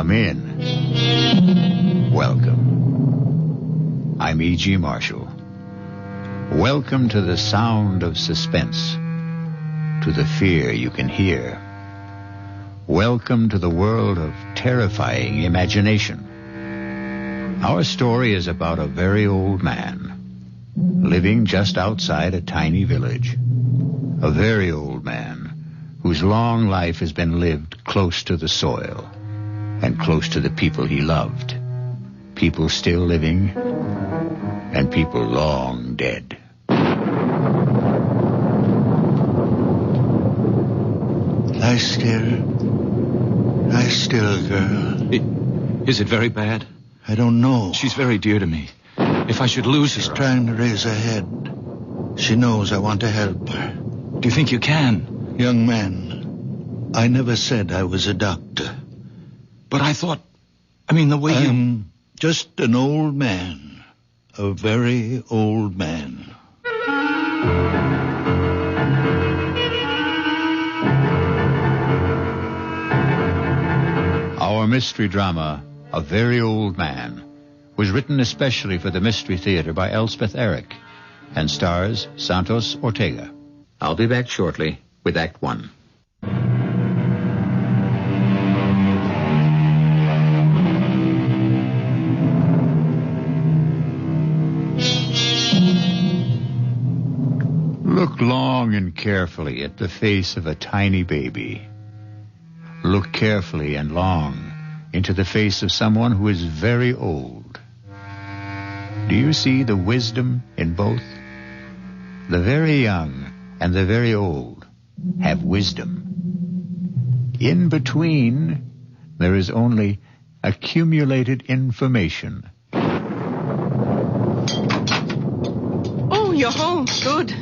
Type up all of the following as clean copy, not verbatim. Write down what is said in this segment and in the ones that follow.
Come in. Welcome. I'm E.G. Marshall. Welcome to the sound of suspense, to the fear you can hear. Welcome to the world of terrifying imagination. Our story is about a very old man, living just outside a tiny village. A very old man whose long life has been lived close to the soil and close to the people he loved. People still living and people long dead. Lie still, girl. Is it very bad? I don't know. She's very dear to me. If I should lose her... She's trying to raise her head. She knows I want to help her. Do you think you can? Young man, I never said I was a doctor. But I thought... the way I'm just an old man. A very old man. Our mystery drama, A Very Old Man, was written especially for the Mystery Theater by Elspeth Eric and stars Santos Ortega. I'll be back shortly with Act One. Look long and carefully at the face of a tiny baby. Look carefully and long into the face of someone who is very old. Do you see the wisdom in both? The very young and the very old have wisdom. In between, there is only accumulated information. Oh, you're home. Good.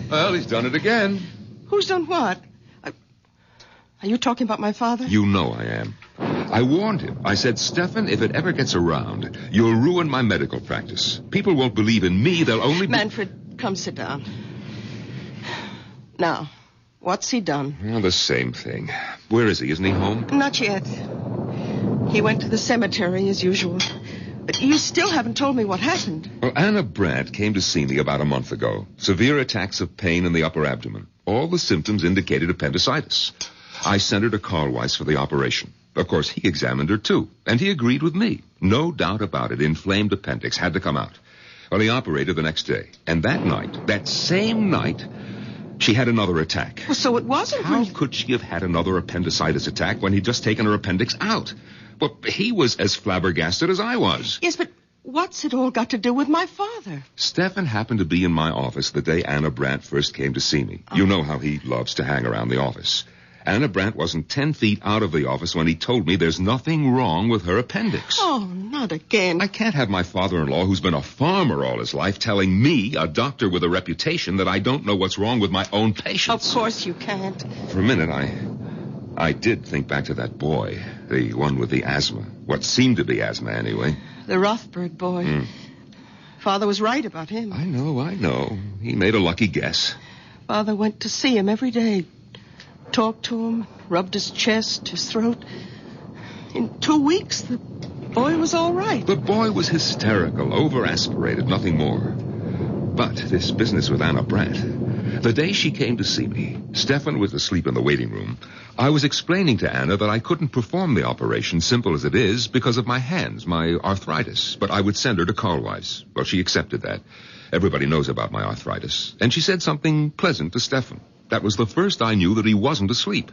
Well, he's done it again. Who's done what? Are you talking about my father? You know I am. I warned him. I said, Stefan, if it ever gets around, you'll ruin my medical practice. People won't believe in me. They'll only... Manfred, come sit down. Now, what's he done? Well, the same thing. Where is he? Isn't he home? Not yet. He went to the cemetery as usual. But you still haven't told me what happened. Well, Anna Brandt came to see me about a month ago. Severe attacks of pain in the upper abdomen. All the symptoms indicated appendicitis. I sent her to Carlweiss for the operation. Of course, he examined her, too, and he agreed with me. No doubt about it, inflamed appendix had to come out. Well, he operated the next day. And that night, that same night, she had another attack. Well, so it wasn't... How could she have had another appendicitis attack when he'd just taken her appendix out? Well, he was as flabbergasted as I was. Yes, but what's it all got to do with my father? Stefan happened to be in my office the day Anna Brandt first came to see me. You know how he loves to hang around the office. Anna Brandt wasn't 10 feet out of the office when he told me there's nothing wrong with her appendix. Oh, not again. I can't have my father-in-law, who's been a farmer all his life, telling me, a doctor with a reputation, that I don't know what's wrong with my own patients. Of course you can't. For a minute, I did think back to that boy, the one with the asthma. What seemed to be asthma, anyway. The Rothberg boy. Father was right about him. I know. He made a lucky guess. Father went to see him every day. Talked to him, rubbed his chest, his throat. In 2 weeks, the boy was all right. The boy was hysterical, over-aspirated, nothing more. But this business with Anna Brandt, the day she came to see me, Stefan was asleep in the waiting room. I was explaining to Anna that I couldn't perform the operation, simple as it is, because of my hands, my arthritis. But I would send her to Carlweiss. Well, she accepted that. Everybody knows about my arthritis. And she said something pleasant to Stefan. That was the first I knew that he wasn't asleep.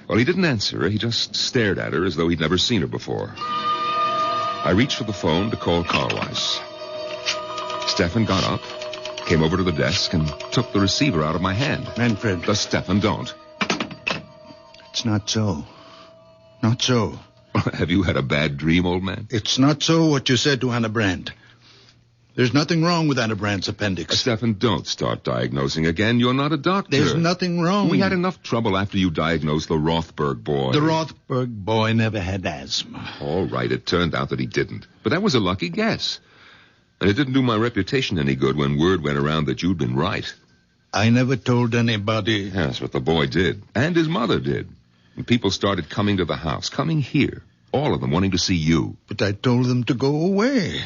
Well, he didn't answer her. He just stared at her as though he'd never seen her before. I reached for the phone to call Carlweiss. Stefan got up, came over to the desk, and took the receiver out of my hand. Manfred. Stefan, don't. It's not so. Not so. Have you had a bad dream, old man? It's not so what you said to Anna Brandt. There's nothing wrong with Anna Brandt's appendix. Stefan, don't start diagnosing again. You're not a doctor. There's nothing wrong. We had enough trouble after you diagnosed the Rothberg boy. The Rothberg boy never had asthma. All right, it turned out that he didn't. But that was a lucky guess. And it didn't do my reputation any good when word went around that you'd been right. I never told anybody. That's what the boy did. And his mother did. And people started coming to the house, coming here. All of them wanting to see you. But I told them to go away.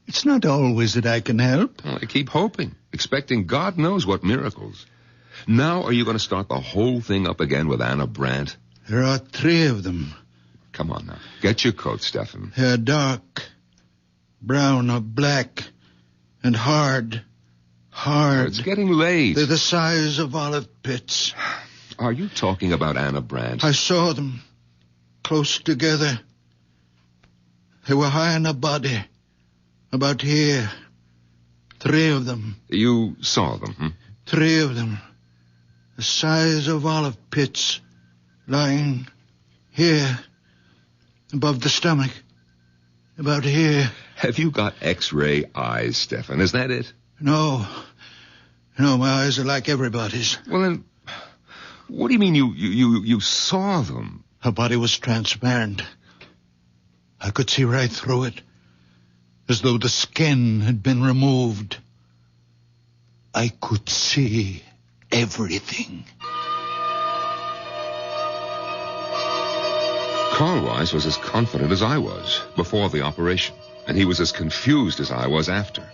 It's not always that I can help. Well, I keep hoping, expecting God knows what miracles. Now are you going to start the whole thing up again with Anna Brandt? There are 3 of them. Come on now. Get your coat, Stefan. They're dark, brown or black, and hard. Hard. It's getting late. They're the size of olive pits. Are you talking about Anna Brandt? I saw them, close together. They were high in a body, about here. 3 of them. You saw them, hmm? 3 of them. The size of olive pits, lying here, above the stomach, about here. Have you got X-ray eyes, Stefan? Is that it? No, my eyes are like everybody's. Well, then, what do you mean you saw them? Her body was transparent. I could see right through it, as though the skin had been removed. I could see everything. Carl Weiss was as confident as I was before the operation, and he was as confused as I was after.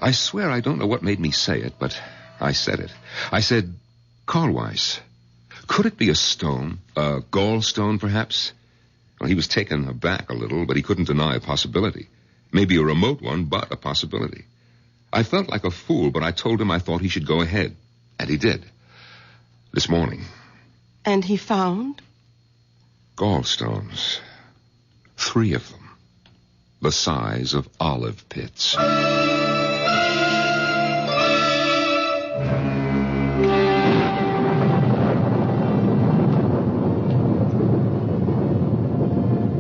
I swear I don't know what made me say it, but I said it. I said, Carl Weiss, could it be a stone? A gallstone, perhaps? Well, he was taken aback a little, but he couldn't deny a possibility. Maybe a remote one, but a possibility. I felt like a fool, but I told him I thought he should go ahead. And he did. This morning. And he found? Gallstones. 3 of them. The size of olive pits.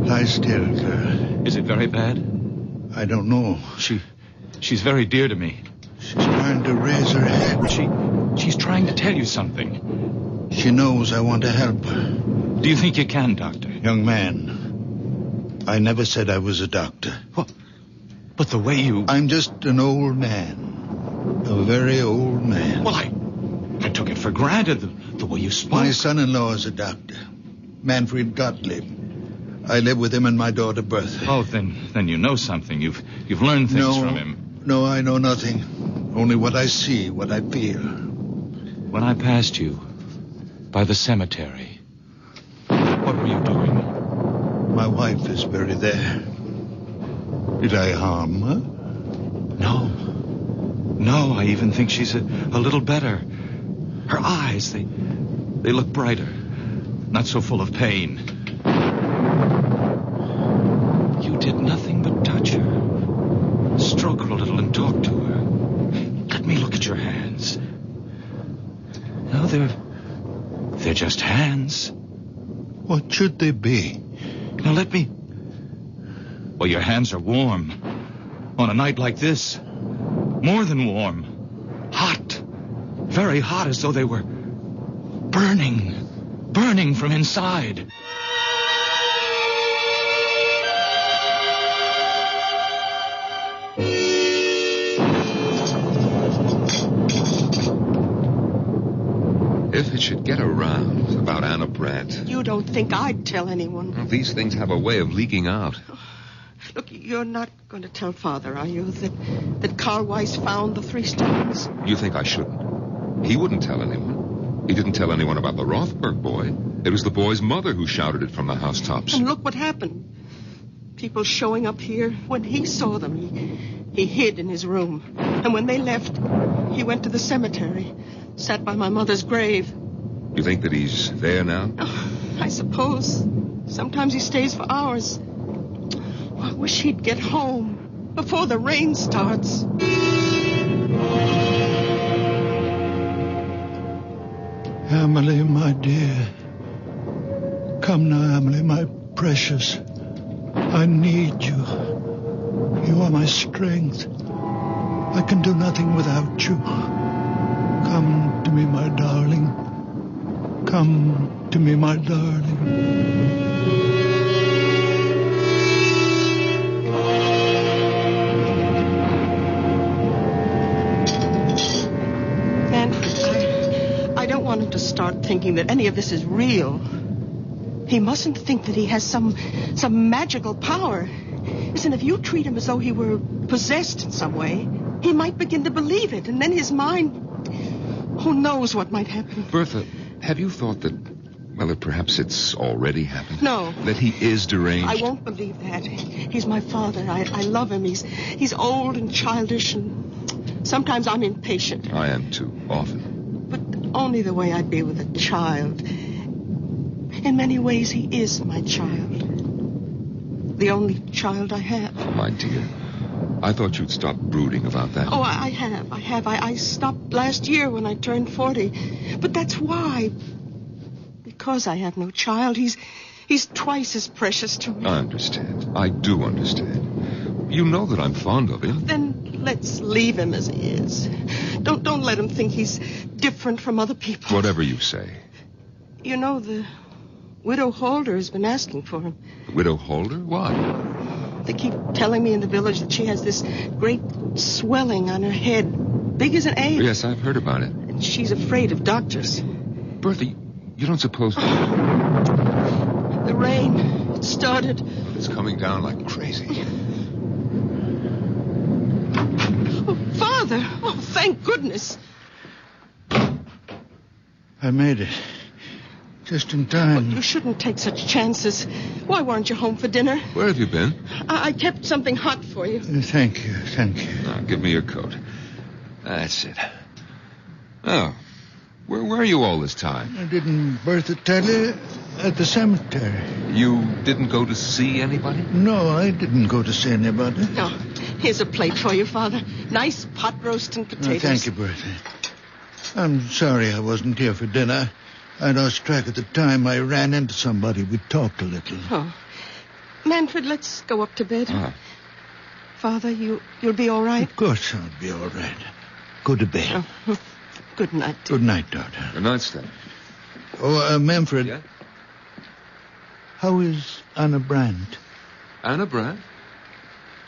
Lie still, girl. Is it very bad? I don't know. She's very dear to me. She's trying to raise her head. She's trying to tell you something. She knows I want to help her. Do you think you can, Doctor? Young man, I never said I was a doctor. What? But the way you... I'm just an old man. A very old man. Well, I took it for granted, the way you spoke. My son-in-law is a doctor. Manfred Gottlieb. I live with him and my daughter Bertha. Oh, then you know something. You've learned things from him. No, I know nothing. Only what I see, what I feel. When I passed you by the cemetery, what were you doing? My wife is buried there. Did I harm her? No, I even think she's a little better. Her eyes, they look brighter. Not so full of pain. You did nothing but touch her. Stroke her a little and talk to her. Let me look at your hands. No, they're just hands. What should they be? Now let me... Well, your hands are warm. On a night like this. More than warm. Hot. Very hot, as though they were burning from inside. If it should get around about Anna Brandt... You don't think I'd tell anyone? Well, these things have a way of leaking out. Look, you're not going to tell Father, are you, that Carl Weiss found the 3 stones? You think I shouldn't? He wouldn't tell anyone. He didn't tell anyone about the Rothberg boy. It was the boy's mother who shouted it from the housetops. And look what happened. People showing up here. When he saw them, he hid in his room. And when they left, he went to the cemetery, sat by my mother's grave. You think that he's there now? Oh, I suppose. Sometimes he stays for hours. I wish he'd get home before the rain starts. Emily, my dear. Come now, Emily, my precious. I need you. You are my strength. I can do nothing without you. Come to me, my darling. Come to me, my darling. I don't want him to start thinking that any of this is real. He mustn't think that he has some magical power. Listen, if you treat him as though he were possessed in some way, he might begin to believe it, and then his mind... Who knows what might happen? Bertha, have you thought that perhaps it's already happened? No. That he is deranged? I won't believe that. He's my father. I love him. He's old and childish, and sometimes I'm impatient. I am too, often. But only the way I'd be with a child. In many ways, he is my child. The only child I have. Oh, my dear. I thought you'd stop brooding about that. Oh, I have. I stopped last year when I turned 40. But that's why. Because I have no child, he's twice as precious to me. I understand. I do understand. You know that I'm fond of him. Then let's leave him as he is. Don't let him think he's different from other people. Whatever you say. You know, the Widow Holder has been asking for him. The Widow Holder? Why? They keep telling me in the village that she has this great swelling on her head, big as an egg. Yes, I've heard about it. And she's afraid of doctors. Bertha, you don't suppose... The rain, it started. It's coming down like crazy. Oh, Father! Oh, thank goodness. I made it. Just in time. You shouldn't take such chances. Why weren't you home for dinner? Where have you been? I kept something hot for you. Thank you. Now, give me your coat. That's it. Oh, where were you all this time? Didn't Bertha tell you? At the cemetery. You didn't go to see anybody? No, I didn't go to see anybody. No. Here's a plate for you, Father. Nice pot roast and potatoes. Thank you, Bertha. I'm sorry I wasn't here for dinner. I lost track of the time. I ran into somebody. We talked a little. Oh. Manfred, let's go up to bed. Father, you'll be all right? Of course I'll be all right. Go to bed. Oh. Good night, dear. Good night, daughter. Good night, Steph. Oh, Manfred. Yeah? How is Anna Brandt? Anna Brandt?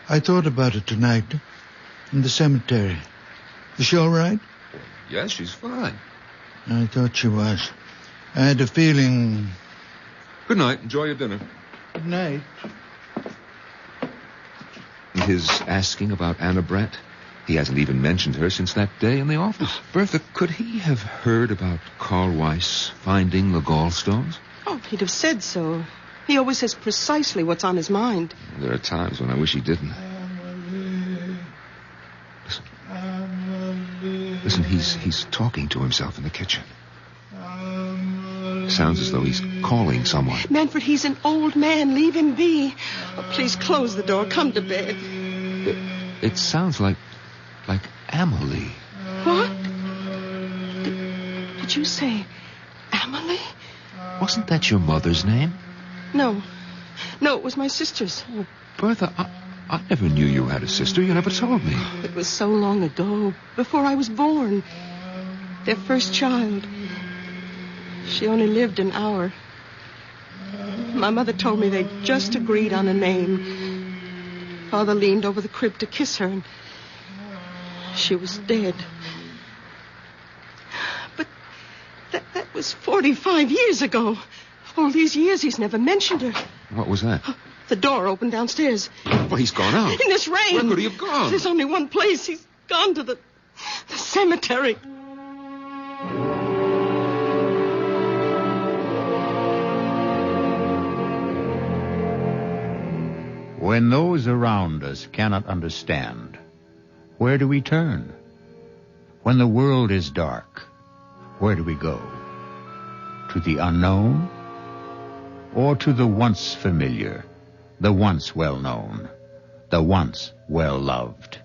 I thought about it tonight in the cemetery. Is she all right? Yes, she's fine. I thought she was. I had a feeling... Good night. Enjoy your dinner. Good night. His asking about Anna Brandt? He hasn't even mentioned her since that day in the office. Bertha, could he have heard about Carl Weiss finding the gallstones? Oh, he'd have said so. He always says precisely what's on his mind. There are times when I wish he didn't. Listen, he's talking to himself in the kitchen. Sounds as though he's calling someone. Manfred, he's an old man. Leave him be. Oh, please close the door. Come to bed. It sounds like Amelie. What? Did you say Amelie? Wasn't that your mother's name? No, it was my sister's. Oh, Bertha, I never knew you had a sister. You never told me. It was so long ago, before I was born. Their first child. She only lived an hour. My mother told me they'd just agreed on a name. Father leaned over the crib to kiss her, and she was dead. But that was 45 years ago. All these years he's never mentioned her. What was that? The door opened downstairs. Well, he's gone out. In this rain. Where could he have gone? There's only one place. He's gone to the cemetery. When those around us cannot understand, where do we turn? When the world is dark, where do we go? To the unknown? Or to the once familiar, the once well-known, the once well-loved?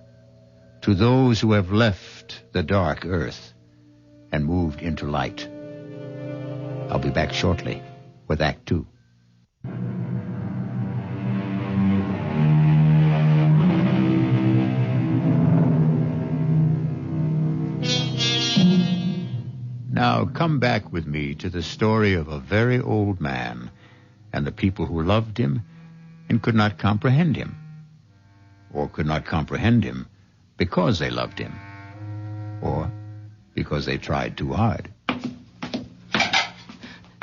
To those who have left the dark earth and moved into light. I'll be back shortly with Act 2. Now come back with me to the story of a very old man and the people who loved him and could not comprehend him, or could not comprehend him because they loved him, or because they tried too hard.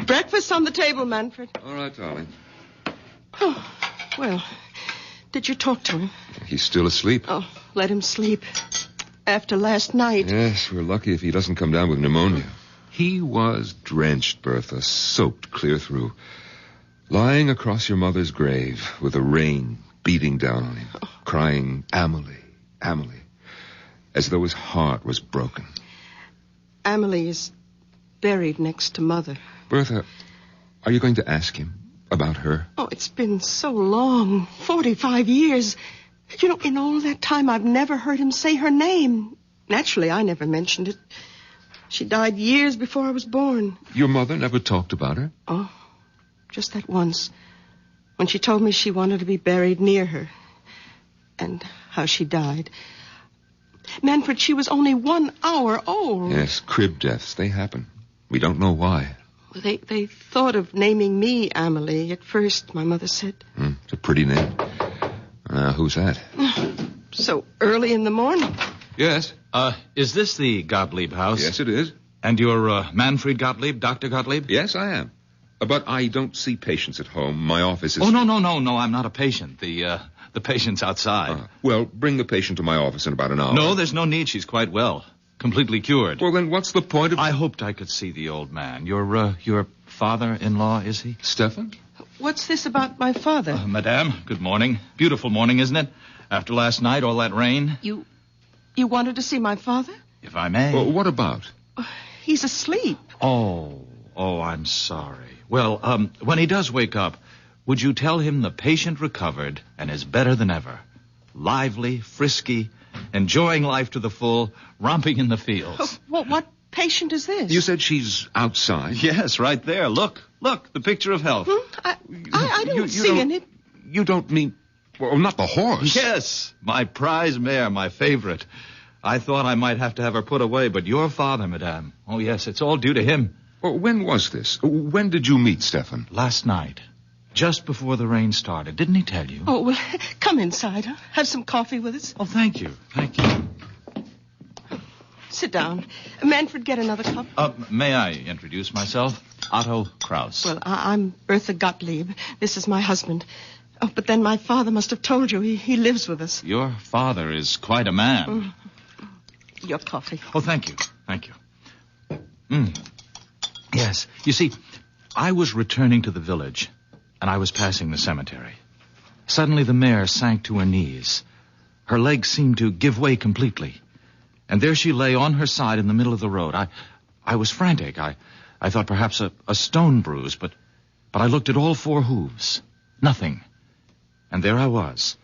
Breakfast on the table, Manfred. All right, darling. Oh, well, did you talk to him? He's still asleep. Oh, let him sleep. After last night. Yes, we're lucky if he doesn't come down with pneumonia. He was drenched, Bertha, soaked clear through. Lying across your mother's grave with the rain beating down on him, crying, Amelie, Amelie, as though his heart was broken. Amelie is buried next to Mother. Bertha, are you going to ask him about her? Oh, it's been so long, 45 years. You know, in all that time, I've never heard him say her name. Naturally, I never mentioned it. She died years before I was born. Your mother never talked about her? Oh, just that once. When she told me she wanted to be buried near her. And how she died. Manfred, she was only 1 hour old. Yes, crib deaths, they happen. We don't know why. They thought of naming me Amelie at first, my mother said. It's a pretty name. Who's that? So early in the morning. Yes. Is this the Gottlieb house? Yes, it is. And you're Manfred Gottlieb, Dr. Gottlieb? Yes, I am. But I don't see patients at home. My office is... Oh, no, I'm not a patient. The patient's outside. Well, bring the patient to my office in about an hour. No, there's no need. She's quite well. Completely cured. Well, then what's the point of... I hoped I could see the old man. Your father-in-law, is he? Stefan? What's this about my father? Madame, good morning. Beautiful morning, isn't it? After last night, all that rain. You wanted to see my father? If I may. Well, what about? He's asleep. Oh, I'm sorry. Well, when he does wake up, would you tell him the patient recovered and is better than ever? Lively, frisky, enjoying life to the full, romping in the fields. What patient is this? You said she's outside? Yes, right there. Look, the picture of health. I don't see any... You don't mean... Well, not the horse. Yes, my prize mare, my favorite. I thought I might have to have her put away, but your father, madame. Oh, yes, it's all due to him. Well, when was this? When did you meet Stefan? Last night. Just before the rain started. Didn't he tell you? Oh, well, come inside. Huh? Have some coffee with us. Oh, thank you. Sit down. Manfred, get another cup. May I introduce myself? Otto Kraus. Well, I'm Bertha Gottlieb. This is my husband. Oh, but then my father must have told you. He lives with us. Your father is quite a man. Your coffee. Oh, thank you. Yes. You see, I was returning to the village, and I was passing the cemetery. Suddenly the mare sank to her knees. Her legs seemed to give way completely. And there she lay on her side in the middle of the road. I was frantic. I thought perhaps a stone bruise, but I looked at all 4 hooves. Nothing. And there I was,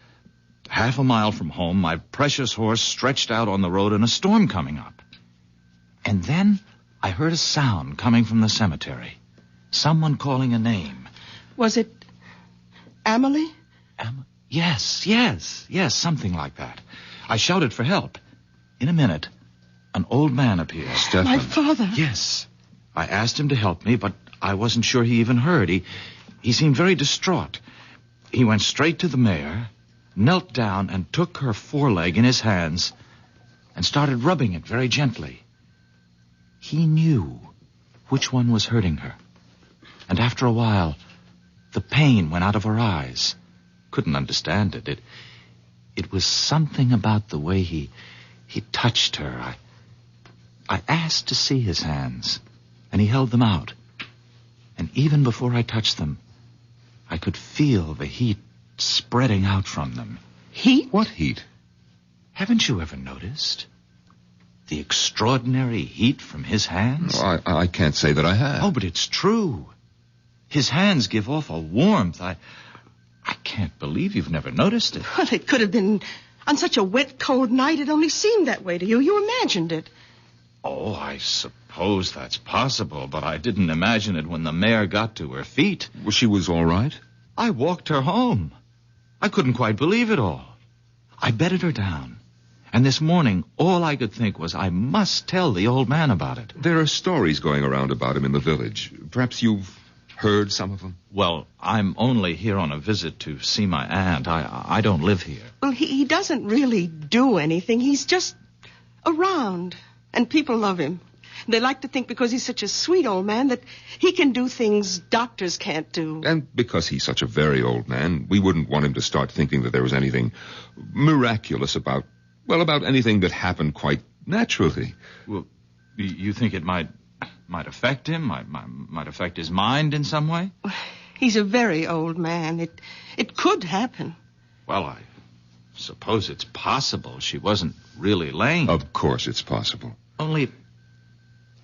half a mile from home, my precious horse stretched out on the road and a storm coming up. And then I heard a sound coming from the cemetery. Someone calling a name. Was it Amelie? Yes, something like that. I shouted for help. In a minute, an old man appeared. Stefan. My father. Yes. I asked him to help me, but I wasn't sure he even heard. He seemed very distraught. He went straight to the mare, knelt down and took her foreleg in his hands and started rubbing it very gently. He knew which one was hurting her. And after a while, the pain went out of her eyes. Couldn't understand it. It was something about the way he touched her. I asked to see his hands, and he held them out. And even before I touched them, I could feel the heat spreading out from them. Heat? What heat? Haven't you ever noticed the extraordinary heat from his hands? Oh, I can't say that I have. Oh, but it's true. His hands give off a warmth. I can't believe you've never noticed it. Well, it could have been on such a wet, cold night. It only seemed that way to you. You imagined it. Oh, I suppose that's possible, but I didn't imagine it when the mare got to her feet. Well, she was all right? I walked her home. I couldn't quite believe it all. I bedded her down. And this morning, all I could think was I must tell the old man about it. There are stories going around about him in the village. Perhaps you've heard some of them? Well, I'm only here on a visit to see my aunt. I don't live here. Well, he doesn't really do anything. He's just around, and people love him. They like to think because he's such a sweet old man that he can do things doctors can't do. And because he's such a very old man, we wouldn't want him to start thinking that there was anything miraculous about anything that happened quite naturally. Well, you think it might affect him? Might affect his mind in some way? He's a very old man. It could happen. Well, I suppose it's possible she wasn't really laying. Of course it's possible. Only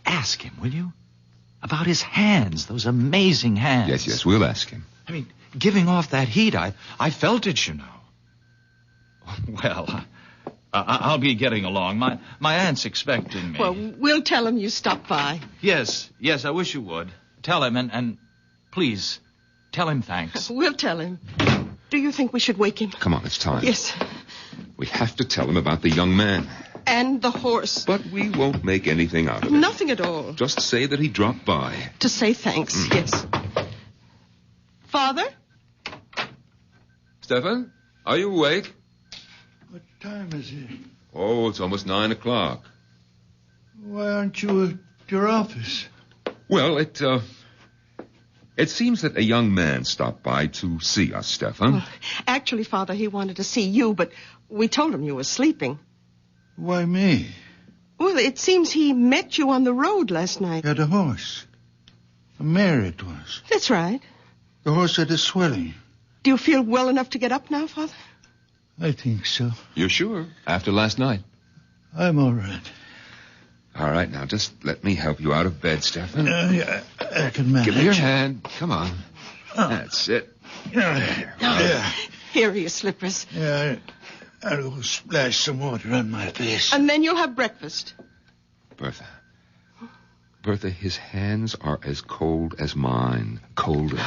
ask him, will you? About his hands, those amazing hands. Yes, we'll ask him. I mean, giving off that heat, I felt it, you know. Well, I'll be getting along. My aunt's expecting me. Well, we'll tell him you stopped by. Yes, I wish you would. Tell him, and please, tell him thanks. We'll tell him. Do you think we should wake him? Come on, it's time. Yes. We have to tell him about the young man. And the horse. But we won't make anything out of it. Nothing at all. Just say that he dropped by. To say thanks, yes. Father? Stefan, are you awake? What time is it? Oh, it's almost 9 o'clock. Why aren't you at your office? Well, it seems that a young man stopped by to see us, Stefan. Well, actually, Father, he wanted to see you, but we told him you were sleeping. Why me? Well, it seems he met you on the road last night. Got a horse. A mare it was. That's right. The horse had a swelling. Do you feel well enough to get up now, Father? I think so. You're sure? After last night? I'm all right. All right, now just let me help you out of bed, Stefan. Yeah, I can manage. Give me your hand. Come on. That's it. Yeah. Here are your slippers. Yeah, I'll go splash some water on my face. And then you'll have breakfast. Bertha, his hands are as cold as mine. Colder.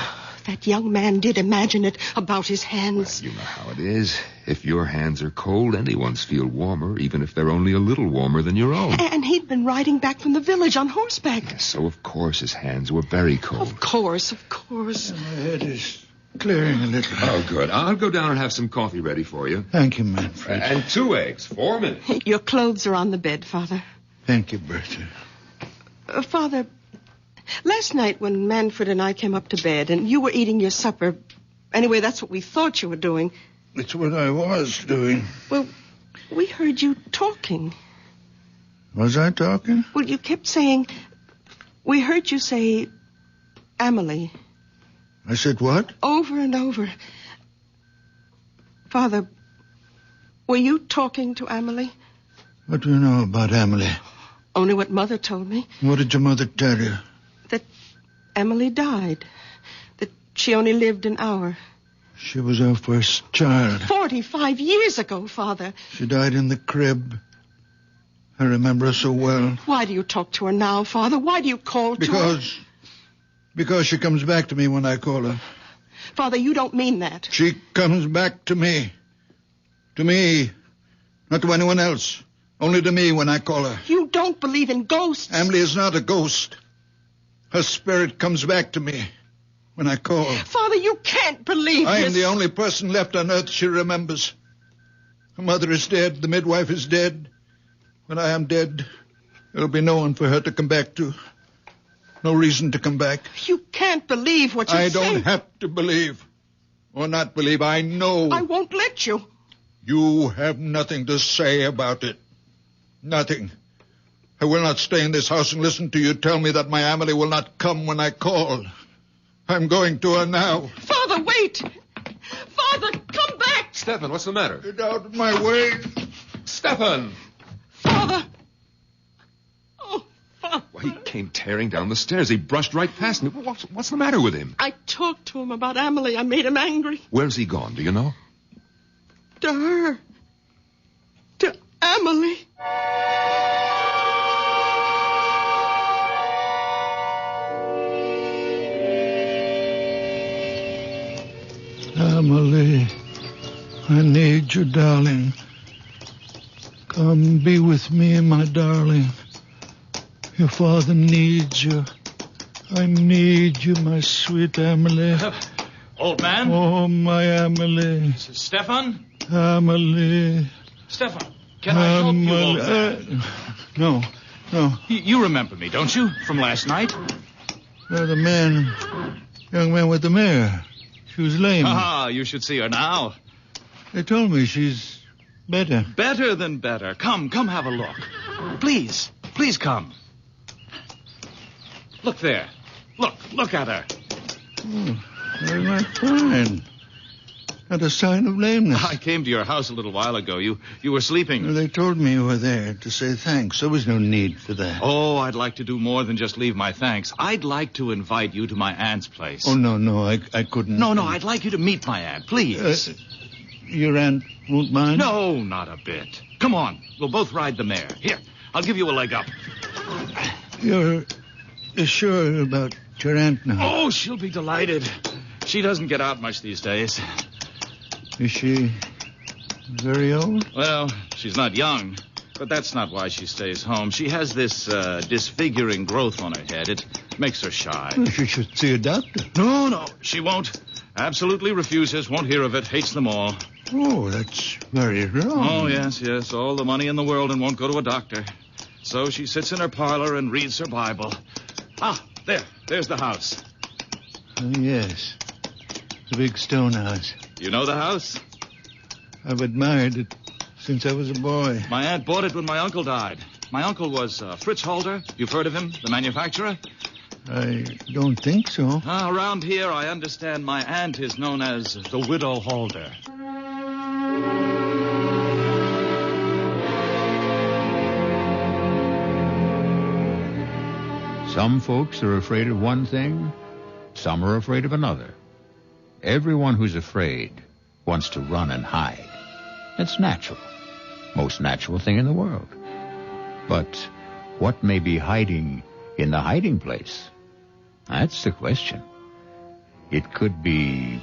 That young man did imagine it about his hands. Well, you know how it is. If your hands are cold, anyone's feel warmer, even if they're only a little warmer than your own. And he'd been riding back from the village on horseback. Yes, so of course his hands were very cold. Of course. My head is clearing a little. Oh, good. I'll go down and have some coffee ready for you. Thank you, Manfred. And 2 eggs. 4 minutes. Your clothes are on the bed, Father. Thank you, Bertha. Father, last night when Manfred and I came up to bed and you were eating your supper, anyway, that's what we thought you were doing. It's what I was doing. Well, we heard you talking. Was I talking? Well, you kept saying, we heard you say, Amelie. I said what? Over and over. Father, were you talking to Amelie? What do you know about Amelie? Only what Mother told me. What did your mother tell you? That Amelie died. That she only lived an hour. She was our first child. 45 years ago, Father. She died in the crib. I remember her so well. Why do you talk to her now, Father? Why do you call to her? Because she comes back to me when I call her. Father, you don't mean that. She comes back to me. To me. Not to anyone else. Only to me when I call her. You don't believe in ghosts. Emily is not a ghost. Her spirit comes back to me when I call. Father, you can't believe I this. am the only person left on earth she remembers. Her mother is dead. The midwife is dead. When I am dead, there'll be no one for her to come back to. No reason to come back. You can't believe what you say. I don't have to believe. Or not believe. I know. I won't let you. You have nothing to say about it. Nothing. I will not stay in this house and listen to you tell me that my Amelie will not come when I call. I'm going to her now. Father, wait. Father, come back. Stefan, what's the matter? Get out of my way. Stefan! Father. Oh, Father. Well, he came tearing down the stairs. He brushed right past me. What's the matter with him? I talked to him about Amelie. I made him angry. Where's he gone? Do you know? To her. To Amelie. Amelie, I need you, darling. Come be with me, my darling. Your father needs you. I need you, my sweet Amelie. Old man? Oh, my Amelie. Stefan? Amelie. Stefan, can I help you, old man? No. No. You remember me, don't you? From last night? The young man with the mare. She was lame. Ah, you should see her now. They told me she's better. Better than better. Come have a look. Please come. Look there. Look at her. Oh, very much fine. Not a sign of lameness. I came to your house a little while ago. You were sleeping. They told me you were there to say thanks. There was no need for that. Oh, I'd like to do more than just leave my thanks. I'd like to invite you to my aunt's place. Oh, no, I couldn't. No, I'd like you to meet my aunt, please. Your aunt won't mind? No, not a bit. Come on, we'll both ride the mare. Here, I'll give you a leg up. You're sure about your aunt now? Oh, she'll be delighted. She doesn't get out much these days. Is she very old? Well, she's not young, but that's not why she stays home. She has this disfiguring growth on her head. It makes her shy. Well, she should see a doctor. No, she won't. Absolutely refuses, won't hear of it, hates them all. Oh, that's very wrong. Oh, yes, all the money in the world and won't go to a doctor. So she sits in her parlor and reads her Bible. Ah, there's the house. Oh, yes, the big stone house. You know the house? I've admired it since I was a boy. My aunt bought it when my uncle died. My uncle was Fritz Halder. You've heard of him, the manufacturer? I don't think so. Around here, I understand my aunt is known as the Widow Halder. Some folks are afraid of one thing, some are afraid of another. Everyone who's afraid wants to run and hide. It's natural. Most natural thing in the world. But what may be hiding in the hiding place? That's the question. It could be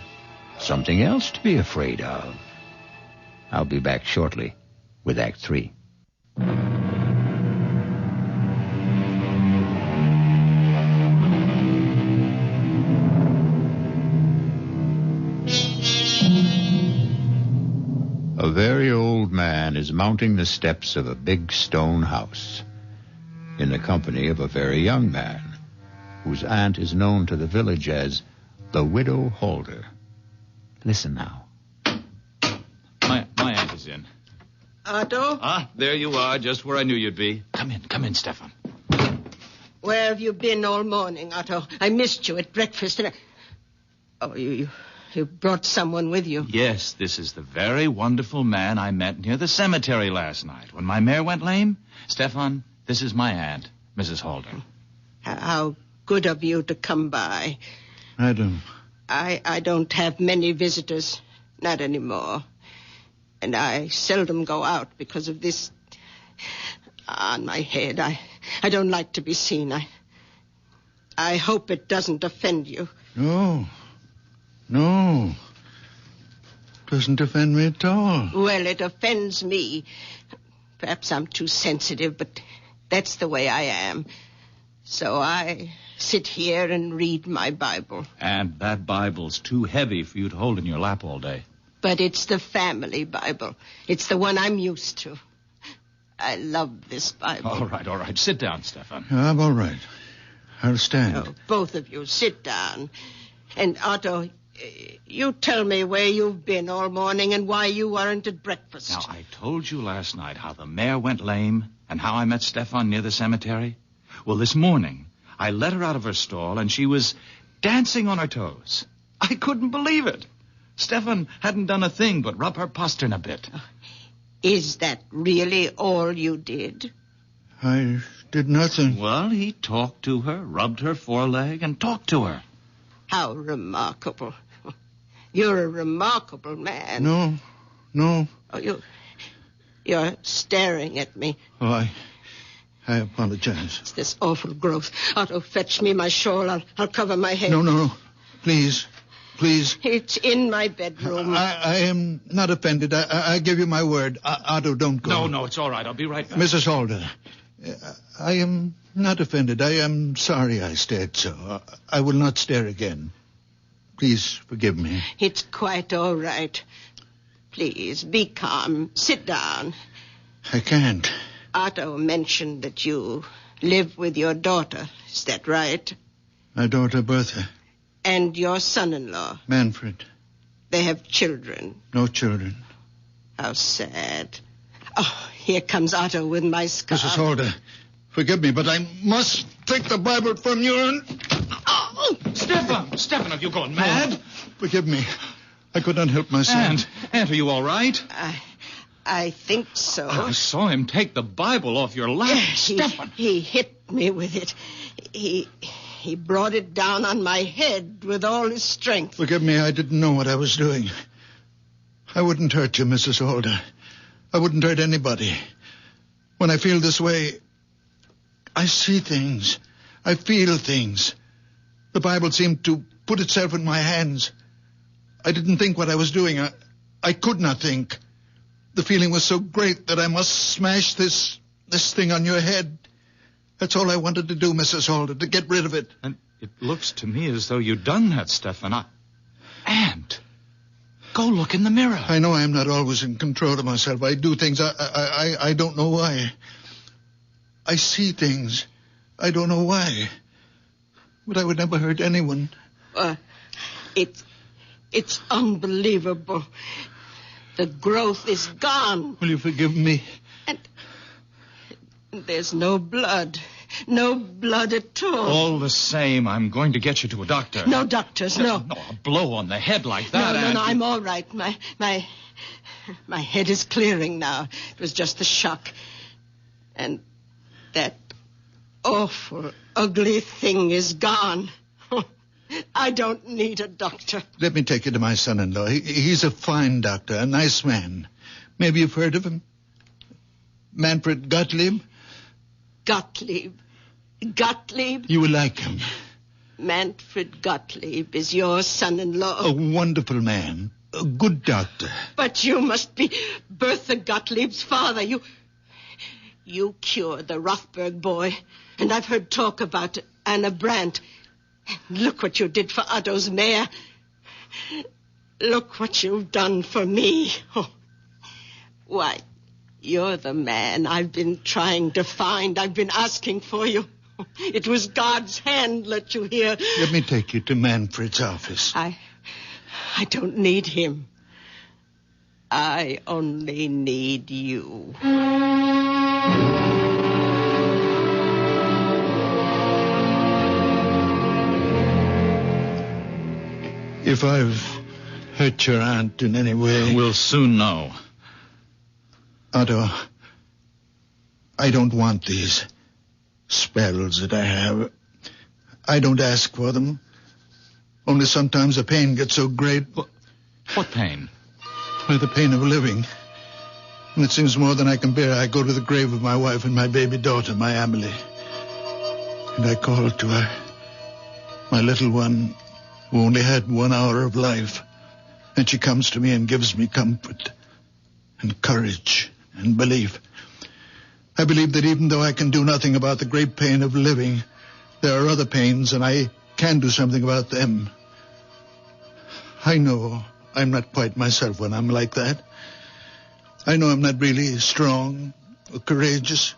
something else to be afraid of. I'll be back shortly with Act 3. A very old man is mounting the steps of a big stone house in the company of a very young man whose aunt is known to the village as the Widow Halder. Listen now. My aunt is in. Otto? Ah, there you are, just where I knew you'd be. Come in, Stefan. Where have you been all morning, Otto? I missed you at breakfast and Oh, you brought someone with you. Yes, this is the very wonderful man I met near the cemetery last night when my mare went lame. Stefan, this is my aunt, Mrs. Halder. How good of you to come by. Madam. I don't have many visitors, not anymore. And I seldom go out because of this on my head. I don't like to be seen. I hope it doesn't offend you. No. Doesn't offend me at all. Well, it offends me. Perhaps I'm too sensitive, but that's the way I am. So I sit here and read my Bible. And that Bible's too heavy for you to hold in your lap all day. But it's the family Bible. It's the one I'm used to. I love this Bible. All right. Sit down, Stefan. I'm all right. I'll stand. Oh, both of you, sit down. And Otto, you tell me where you've been all morning and why you weren't at breakfast. Now, I told you last night how the mare went lame and how I met Stefan near the cemetery. Well, this morning, I let her out of her stall and she was dancing on her toes. I couldn't believe it. Stefan hadn't done a thing but rub her postern a bit. Is that really all you did? I did nothing. Well, he talked to her, rubbed her foreleg, and talked to her. How remarkable. You're a remarkable man. No. Oh, you're staring at me. Oh, I apologize. It's this awful growth. Otto, fetch me my shawl. I'll cover my head. No. Please. It's in my bedroom. I am not offended. I give you my word. Otto, don't go. No, it's all right. I'll be right back. Mrs. Halder, I am not offended. I am sorry I stared so. I will not stare again. Please forgive me. It's quite all right. Please, be calm. Sit down. I can't. Otto mentioned that you live with your daughter. Is that right? My daughter, Bertha. And your son-in-law. Manfred. They have children. No children. How sad. Oh, here comes Otto with my scarf. Mrs. Holder, forgive me, but I must take the Bible from you and... Oh! Stefan, have you gone mad? Forgive me. I could not help myself. Aunt, are you all right? I think so. I saw him take the Bible off your lap. Stefan. He hit me with it. He brought it down on my head with all his strength. Forgive me, I didn't know what I was doing. I wouldn't hurt you, Mrs. Holder. I wouldn't hurt anybody. When I feel this way, I see things. I feel things. The Bible seemed to put itself in my hands. I didn't think what I was doing. I could not think. The feeling was so great that I must smash this thing on your head. That's all I wanted to do, Mrs. Holder, to get rid of it. And it looks to me as though you'd done that, Stefan. Aunt, go look in the mirror. I know I'm not always in control of myself. I do things. I don't know why. I see things. I don't know why. But I would never hurt anyone. It's unbelievable. The growth is gone. Will you forgive me? And there's no blood. No blood at all. All the same, I'm going to get you to a doctor. No doctors, no. No, a blow on the head like that. No, I'm all right. My head is clearing now. It was just a shock. And that awful, ugly thing is gone. I don't need a doctor. Let me take you to my son-in-law. He's a fine doctor, a nice man. Maybe you've heard of him? Manfred Gottlieb? Gottlieb? You will like him. Manfred Gottlieb is your son-in-law. A wonderful man. A good doctor. But you must be Bertha Gottlieb's father. You cured the Rothberg boy. And I've heard talk about Anna Brandt. Look what you did for Otto's mare. Look what you've done for me. Oh. Why, you're the man I've been trying to find. I've been asking for you. It was God's hand let you here. Let me take you to Manfred's office. I don't need him. I only need you. If I've hurt your aunt in any way... We'll soon know. Otto, I don't want these spells that I have. I don't ask for them. Only sometimes the pain gets so great. What pain? Well, the pain of living. And it seems more than I can bear. I go to the grave of my wife and my baby daughter, my Amelie. And I call to her, my little one, who only had 1 hour of life. And she comes to me and gives me comfort and courage and belief. I believe that even though I can do nothing about the great pain of living, there are other pains, and I can do something about them. I know I'm not quite myself when I'm like that. I know I'm not really strong or courageous.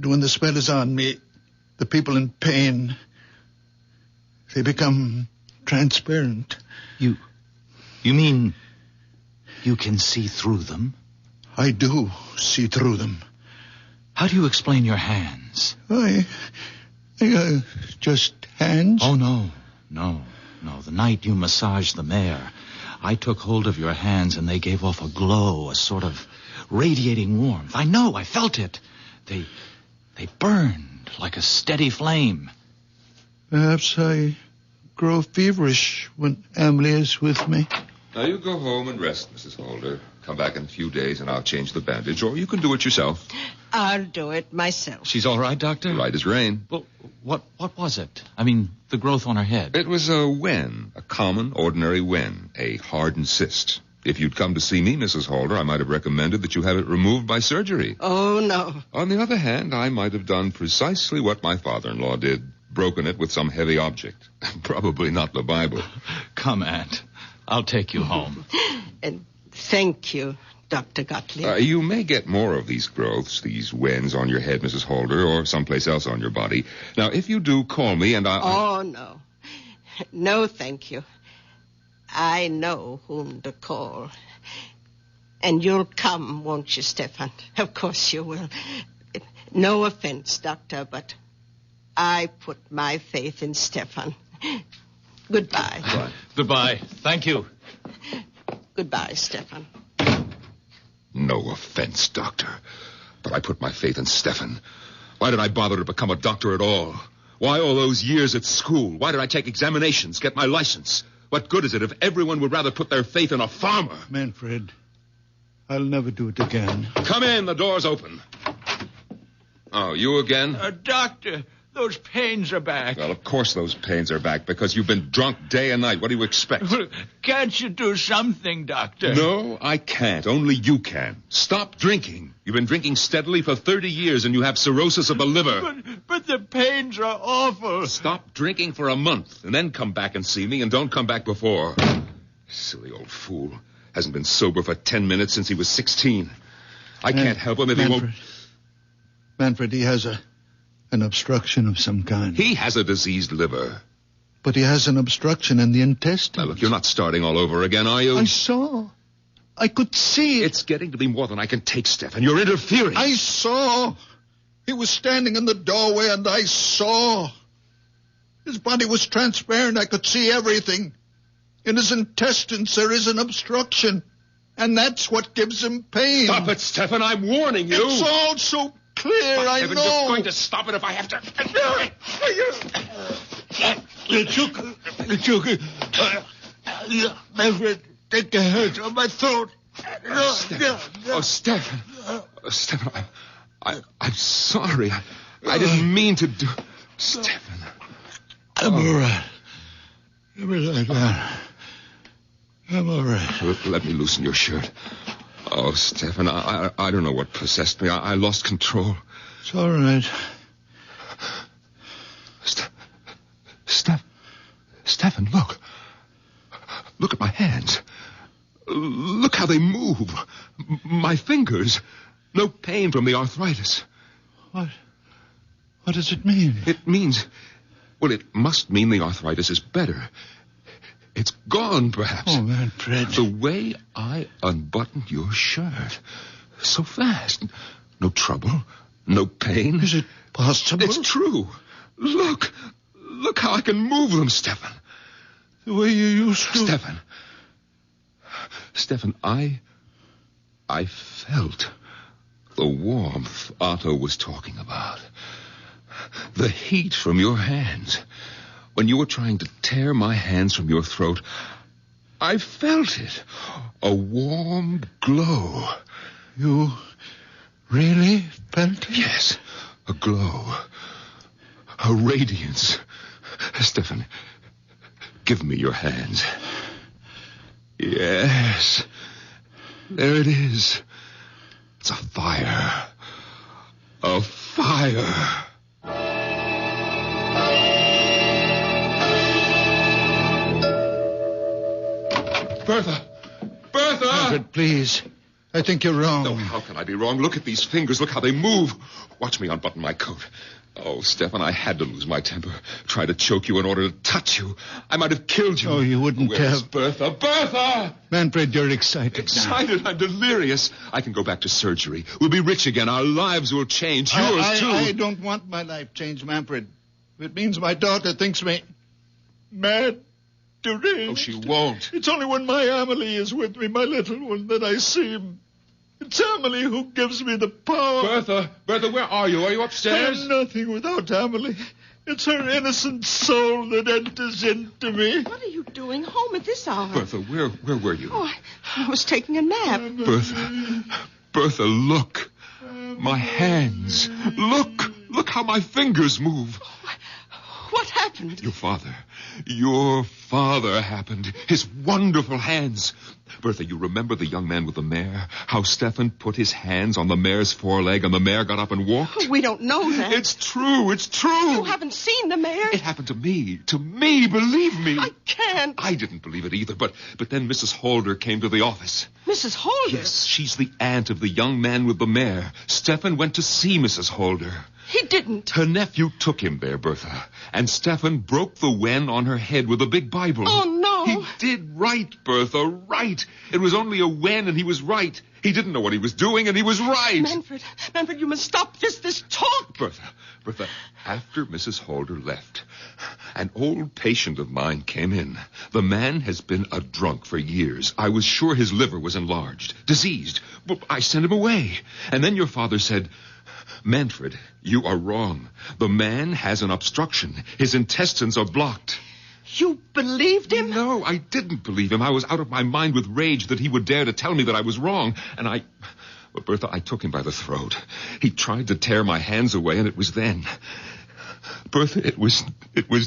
But when the spell is on me, the people in pain... they become transparent. You mean you can see through them? I do see through them. How do you explain your hands? Just hands? Oh, no. The night you massaged the mare, I took hold of your hands and they gave off a glow, a sort of radiating warmth. I know, I felt it. They burned like a steady flame. Perhaps I grow feverish when Amelie is with me. Now, you go home and rest, Mrs. Holder. Come back in a few days and I'll change the bandage, or you can do it yourself. I'll do it myself. She's all right, Doctor? Right as rain. Well, what was it? I mean, the growth on her head. It was a wen, a common, ordinary wen, a hardened cyst. If you'd come to see me, Mrs. Holder, I might have recommended that you have it removed by surgery. Oh, no. On the other hand, I might have done precisely what my father-in-law did, broken it with some heavy object. Probably not the Bible. Come, Aunt. I'll take you home. And thank you. Dr. Gottlieb. You may get more of these growths, these wens on your head, Mrs. Holder, or someplace else on your body. Now, if you do, call me and Oh, no. No, thank you. I know whom to call. And you'll come, won't you, Stefan? Of course you will. No offense, Doctor, but I put my faith in Stefan. Goodbye. Goodbye. Thank you. Goodbye, Stefan. No offense, Doctor, but I put my faith in Stefan. Why did I bother to become a doctor at all? Why all those years at school? Why did I take examinations, get my license? What good is it if everyone would rather put their faith in a farmer? Manfred, I'll never do it again. Come in, the door's open. Oh, you again? Doctor, those pains are back. Well, of course those pains are back, because you've been drunk day and night. What do you expect? Can't you do something, Doctor? No, I can't. Only you can. Stop drinking. You've been drinking steadily for 30 years, and you have cirrhosis of the liver. But the pains are awful. Stop drinking for a month, and then come back and see me, and don't come back before. Silly old fool. Hasn't been sober for 10 minutes since he was 16. I can't help him if he won't... Manfred, he has an obstruction of some kind. He has a diseased liver. But he has an obstruction in the intestines. Now, look, you're not starting all over again, are you? I saw. I could see it. It's getting to be more than I can take, Stefan. You're interfering. I saw. He was standing in the doorway, and I saw. His body was transparent. I could see everything. In his intestines, there is an obstruction. And that's what gives him pain. Stop it, Stefan. I'm warning you. It's all so clear, By I heaven, know. You're going to stop it if I have to. Manfred, take your hands on my throat. Stefan. Stefan, I'm sorry. I didn't mean to do... Stefan. I'm all right. Give me like that. I'm all right. Let me loosen your shirt. Oh, Stefan, I don't know what possessed me. I lost control. It's all right. Stefan, look. Look at my hands. Look how they move. My fingers. No pain from the arthritis. What does it mean? It means... Well, it must mean the arthritis is better. It's gone, perhaps. Oh, Manfred. The way I unbuttoned your shirt. So fast. No trouble. No pain. Is it possible? It's true. Look. Look how I can move them, Stefan. The way you used to. Stefan, I felt the warmth Otto was talking about. The heat from your hands. When you were trying to tear my hands from your throat, I felt it. A warm glow. You really felt it? Yes, a glow. A radiance. Stefan, give me your hands. Yes. There it is. It's a fire. A fire. Bertha! Manfred, please. I think you're wrong. No, how can I be wrong? Look at these fingers. Look how they move. Watch me unbutton my coat. Oh, Stefan, I had to lose my temper. Try to choke you in order to touch you. I might have killed you. Oh, you wouldn't Where's have. Bertha? Bertha! Manfred, you're excited. Excited? I'm delirious. I can go back to surgery. We'll be rich again. Our lives will change. Yours, too. I don't want my life changed, Manfred. It means my daughter thinks me mad, deranged. Oh, she won't. It's only when my Amelie is with me, my little one, that I see him. It's Amelie who gives me the power. Bertha, where are you? Are you upstairs? I'm nothing without Amelie. It's her innocent soul that enters into me. What are you doing home at this hour? Bertha, where were you? Oh, I was taking a nap. Bertha, look. My hands. Look how my fingers move. What happened? Your father happened. His wonderful hands. Bertha, you remember the young man with the mare? How Stefan put his hands on the mare's foreleg and the mare got up and walked? We don't know that. It's true. You haven't seen the mare? It happened to me. To me, believe me. I can't. I didn't believe it either, but then Mrs. Holder came to the office. Mrs. Holder? Yes, she's the aunt of the young man with the mare. Stefan went to see Mrs. Holder. He didn't. Her nephew took him there, Bertha. And Stefan broke the wen on her head with a big Bible. Oh, no. He did right, Bertha, right. It was only a wen and he was right. He didn't know what he was doing and he was right. Manfred, you must stop this talk. Bertha, after Mrs. Holder left, an old patient of mine came in. The man has been a drunk for years. I was sure his liver was enlarged, diseased. But I sent him away. And then your father said, Manfred, you are wrong. The man has an obstruction. His intestines are blocked. You believed him? No, I didn't believe him. I was out of my mind with rage that he would dare to tell me that I was wrong. But Bertha, I took him by the throat. He tried to tear my hands away, and it was then. Bertha, it was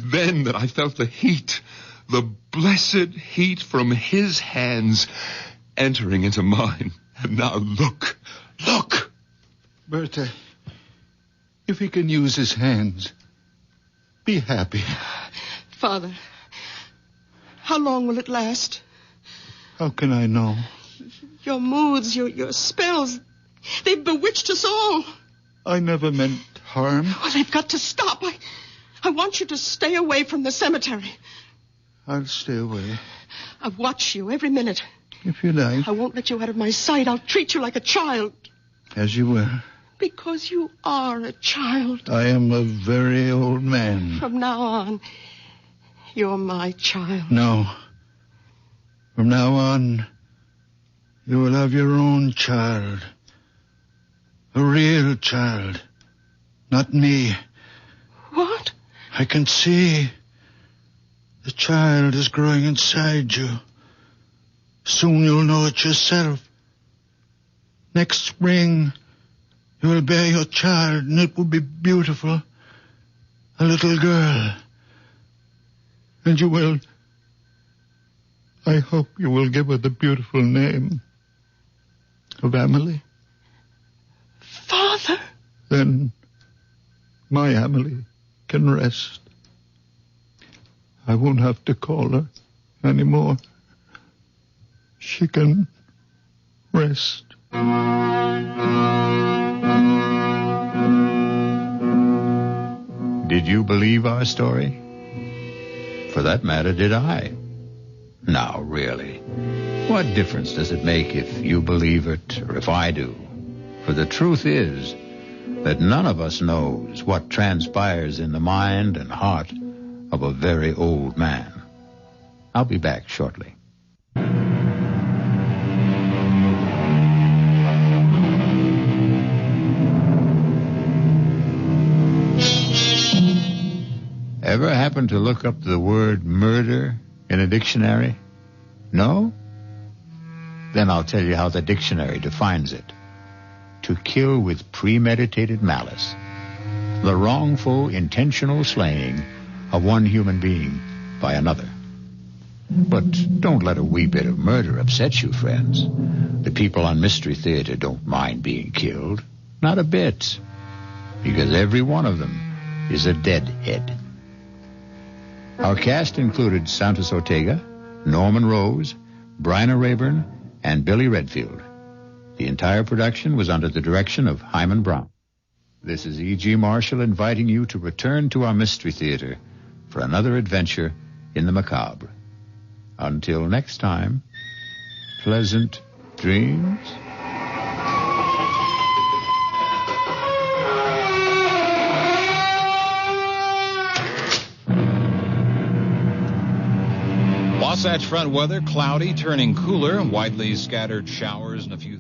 then that I felt the heat, the blessed heat from his hands entering into mine. And now look. Bertha, if he can use his hands, be happy. Father, how long will it last? How can I know? Your moods, your spells, they've bewitched us all. I never meant harm. Well, they've got to stop. I want you to stay away from the cemetery. I'll stay away. I watch you every minute. If you like. I won't let you out of my sight. I'll treat you like a child. As you will. Because you are a child. I am a very old man. From now on, you're my child. No. From now on, you will have your own child. A real child. Not me. What? I can see the child is growing inside you. Soon you'll know it yourself. Next spring, you will bear your child, and it will be beautiful. A little girl. And you will... I hope you will give her the beautiful name of Emily. Father? Then my Emily can rest. I won't have to call her anymore. She can rest. Did you believe our story? For that matter, did I? Now, really, what difference does it make if you believe it or if I do? For the truth is that none of us knows what transpires in the mind and heart of a very old man. I'll be back shortly. Ever happen to look up the word murder in a dictionary? No? Then I'll tell you how the dictionary defines it. To kill with premeditated malice. The wrongful, intentional slaying of one human being by another. But don't let a wee bit of murder upset you, friends. The people on Mystery Theater don't mind being killed. Not a bit. Because every one of them is a deadhead. Our cast included Santos Ortega, Norman Rose, Bryna Rayburn, and Billy Redfield. The entire production was under the direction of Hyman Brown. This is E.G. Marshall inviting you to return to our Mystery Theater for another adventure in the macabre. Until next time, pleasant dreams. Wasatch Front weather, cloudy, turning cooler, widely scattered showers and a few